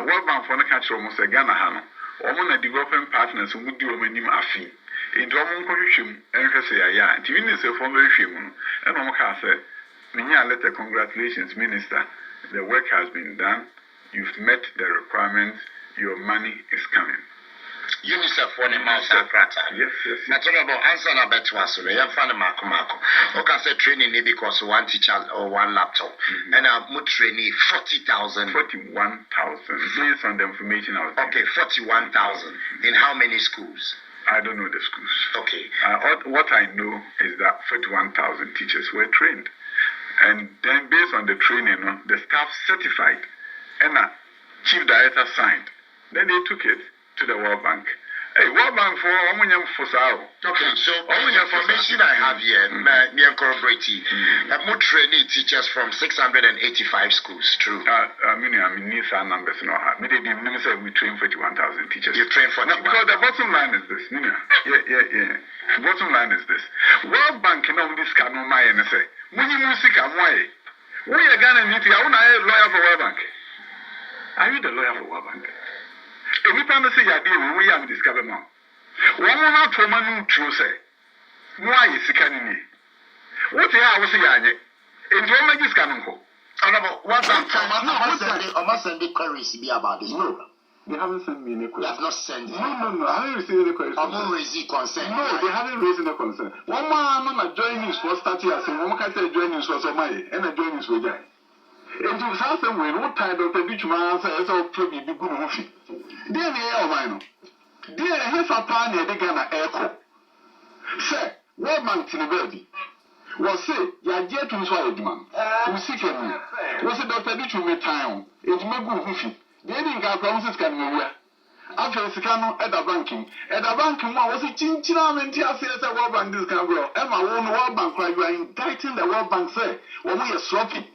World Bank for na ka kire omo say Ghana ha no omo na development partners mu di omo nim afi Idom Korishim, Enhesaya, Tivinis from Rishim, and Omaka Minya letter, congratulations, Minister. The work has been done. You've met the requirements. Your money is coming. UNICEF for the mouse prata. Yes. Now talk about answer number 2 so you find Marco. Okay, say training because one teacher or one laptop. And I'm training 40,000. 41,000 based on the information I was okay, 41,000. In how many schools? I don't know the schools. Okay. What I know is that 41,000 teachers were trained. And then based on the training, the staff certified and chief director signed. Then they took it to the World Bank. Hey, World Bank for Omunyam Fosao. Okay, so all the information I have here, me incorporating, more training teachers from 685 schools, true. I mean, these are numbers no have. Me didn't say we train 41,000 teachers. You train 41,000. Because the bottom line is this, yeah. The bottom line is this. World Bank, this can no my and say, when you music am why? We are gonna meet you. I want a lawyer for World Bank. Are you the lawyer for World Bank? Any time I say you deal, we have discovered now. One more to man to say, why is it canning? What the hell was it? In your magic cannon. What's that? I must send the queries be about this program. They haven't sent me any question. They have not sent it. No. I haven't received any question. I'm not raising concern. No, they haven't raised any concern. One man joining news for starting as one can say joining news for somebody, and a joining news for guy. And to something when what time of the beach man says, oh, probably be good movie. Dear me, oh, mine. Dear, here's a pan here, they gonna echo. Say, what man to the baby? Was say, ya dear to swallow man. We see him. Was it Dr. Beach with time? It's my good movie. They didn't get promises can be where. After Sicano at the banking, was a chinchina and Tia says a World Bank this can go. Emma won World Bank, you are indicting the World Bank, say, when we are sloppy.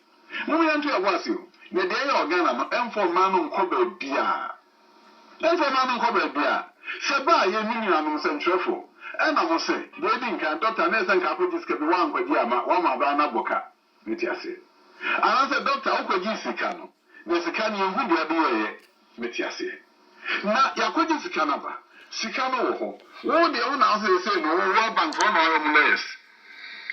Moving on to a wasu, the day organ and for man on cover beer. Then for man on cover beer. Saba, ye minion and truffle. And I must say, Wedding can Dr. Nelson Capitis can be one with Yama, one of Anna Boca. Metiase. And I said, Dr. Okoji Sicano. The Sicanian who be a Metiase. Now, Yakoji Sicanaba. Sicano, all the owners say, no, World Bank for no less.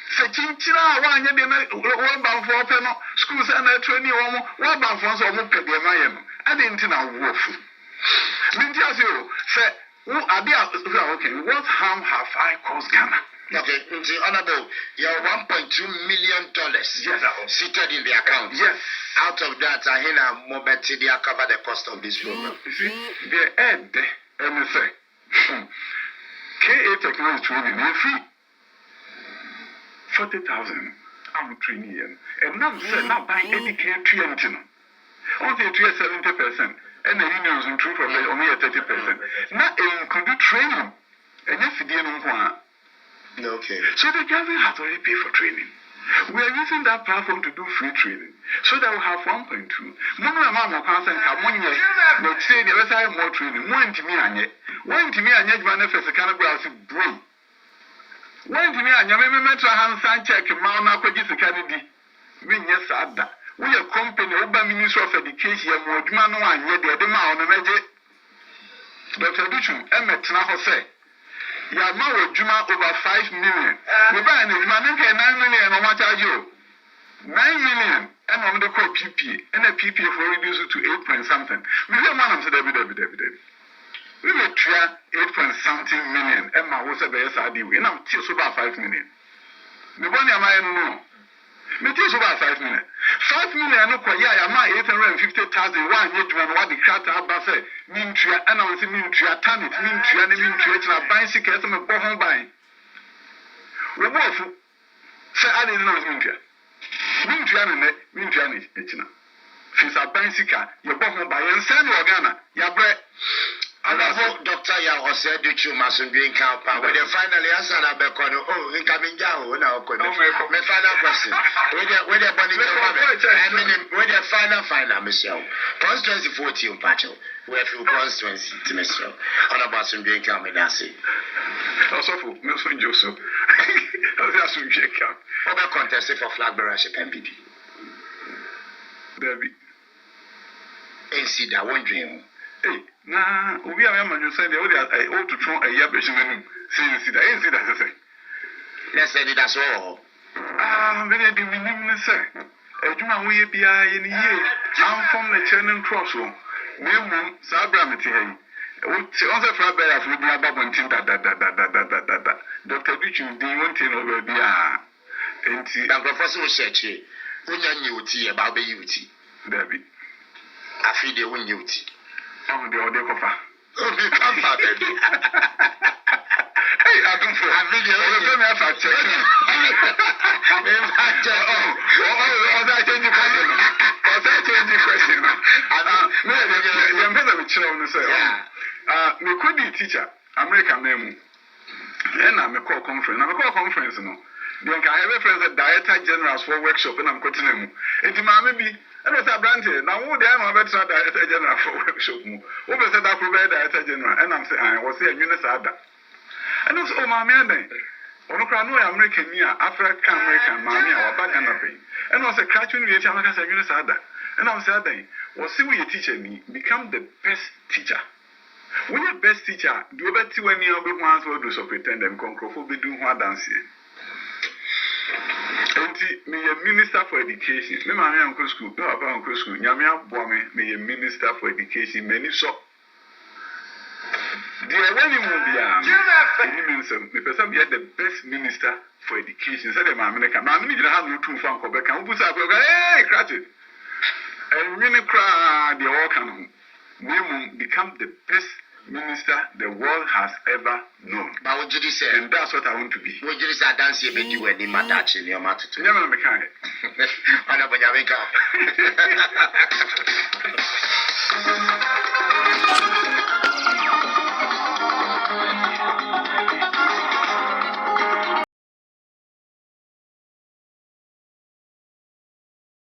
Say chinchina one ye dey World Bank for open schools and training World Bank for so mo pe dey maye no ade nti na wo fu minti ase o say who ade okay what harm have I caused Ghana? Okay, the honorable, your $1.2 million seated in the account. Yes. Out of that, I hear Mobetia cover the cost of this program. You see, the end, and say, KA technology training, they're free. 40,000. I'm training you. And now, sir, now buy any care training. Only 70%. And the unions in truth of only 30%. Now, include training. And if you didn't want. Okay. So the government has already paid for training. We are using that platform to do free training so that we have 1.2. Mama mama concern kamonye no say the let's have more training. One to me anye manifest kind of grass bro. One to me anye me metro hand check ma na kwaji sekani di. Me nye sada. We a company Oba Ministry of Education mo adwuma no anye de ma ono meje. Dr. Adutwum emetra ho say ya ma wajuma over 5 million. We buy an adwuma nke 9 million no ma charge you. 9 million and on the call PP and a PP for reduce it to 8 point something. We have one of the David. We will try 8 point something million and my was a BSRD. And I'm still about 5 million. The one am I no. Me tell about 5 million. 5 million no kwa ya ma 850,000 one year to what the cat abase mean tria and I was mean tria turn it mean tria and mean tria to bicycle some go home buy. We both say I didn't know mean tria. Mean tria echina. Fisa bicycle you go home buy and send Ghana. Ya bre Another doctor ya Osei Adutwum must be in camp. When they finally answer that bekono, oh, in Kaminjao, now my final question. Where the body I mean, where the final, Michelle. Constituency 14 Pacho. Where few constituency to Michelle. On about some being camp in Nasi. Also, Nelson Joseph. That's some camp. Other contest for flag bearership MPD. Debbie. And see that one dream. Hey, nah, we are man you say the I ought to throw a year between see that say. Let's say that's all. Many of the minimum say. Ejuma we be in a year. I'm from the Channel Cross room. Name Sabramity. Also for better for the above one thing that. Dr. Adutwum, do you want to know where we are? And see, I'm Professor Osei. When you tea about the UT. Debbie. I feel the one UT. I'm the other cover. Oh, you come back, baby. Hey, I don't feel. I'm really a fact check. I change the question. I'm better with children. Me could be teacher, American name. And I'm a call conference. I'm a call conference. No. Then I have a friend that Director Generals for workshop and I'm continuing. It's my maybe. And it's a branch. Now, who they are better Director General for workshop. Who was that Director General? And I'm saying, I was saying, Unisada. And also, my man, Onokrano American near African American, Mammy, or Baganape. And was a cartoon with American Unisada. And I was saying, was see what you teacher me, become the best teacher. When you're best teacher, do you bet when you have ones who do so pretend and conquer for be doing what dance here? Me a minister for education. Me mama uncle school. No about uncle school. Nyamia boame me a minister for education. Many so. Dear when you move here, me person be the best minister for education. Say the mama me can. Mama me didn't have no two fan Quebec. Can put up hey crash it. And when you cry, the all can become the best minister the world has ever known. But what did you say? And that's what I want to be. What did you say? Dance here, you any matter in your matter. Never mechanic. I know when you wake up.